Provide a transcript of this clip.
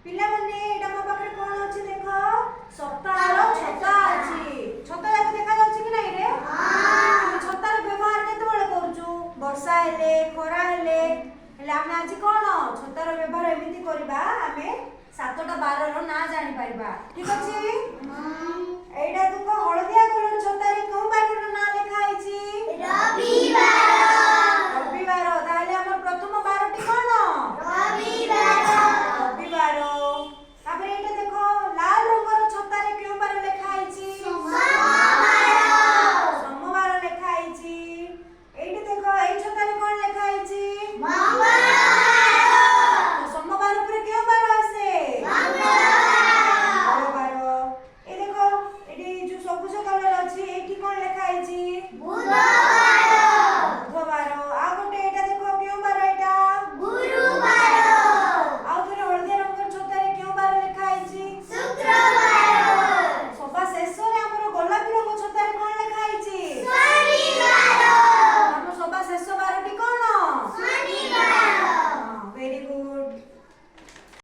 ପିଲାମାନେ ଏଇଟା ମୋ ପାଖରେ କଣ ଅଛି ଦେଖ ସପ୍ତାହର ଛତା ଅଛି। ଛତା ଯାକ ଦେଖା ଯାଉଛି କି ନାଇଁ ରେ? ଆମେ ଛତାର ବ୍ୟବହାର କେତେବେଳେ କରୁଛୁ? ବର୍ଷା ହେଲେ ଖରା ହେଲେ ଆମେ ଆଜି କଣ ଛତାର ବ୍ୟବହାର ଏମିତି କରିବା ଆମେ 7ଟା 12ର ନାଁ ଜାଣି ପାରିବା। ଠିକ ଅଛି? ଏଇଟା ତୁ କହ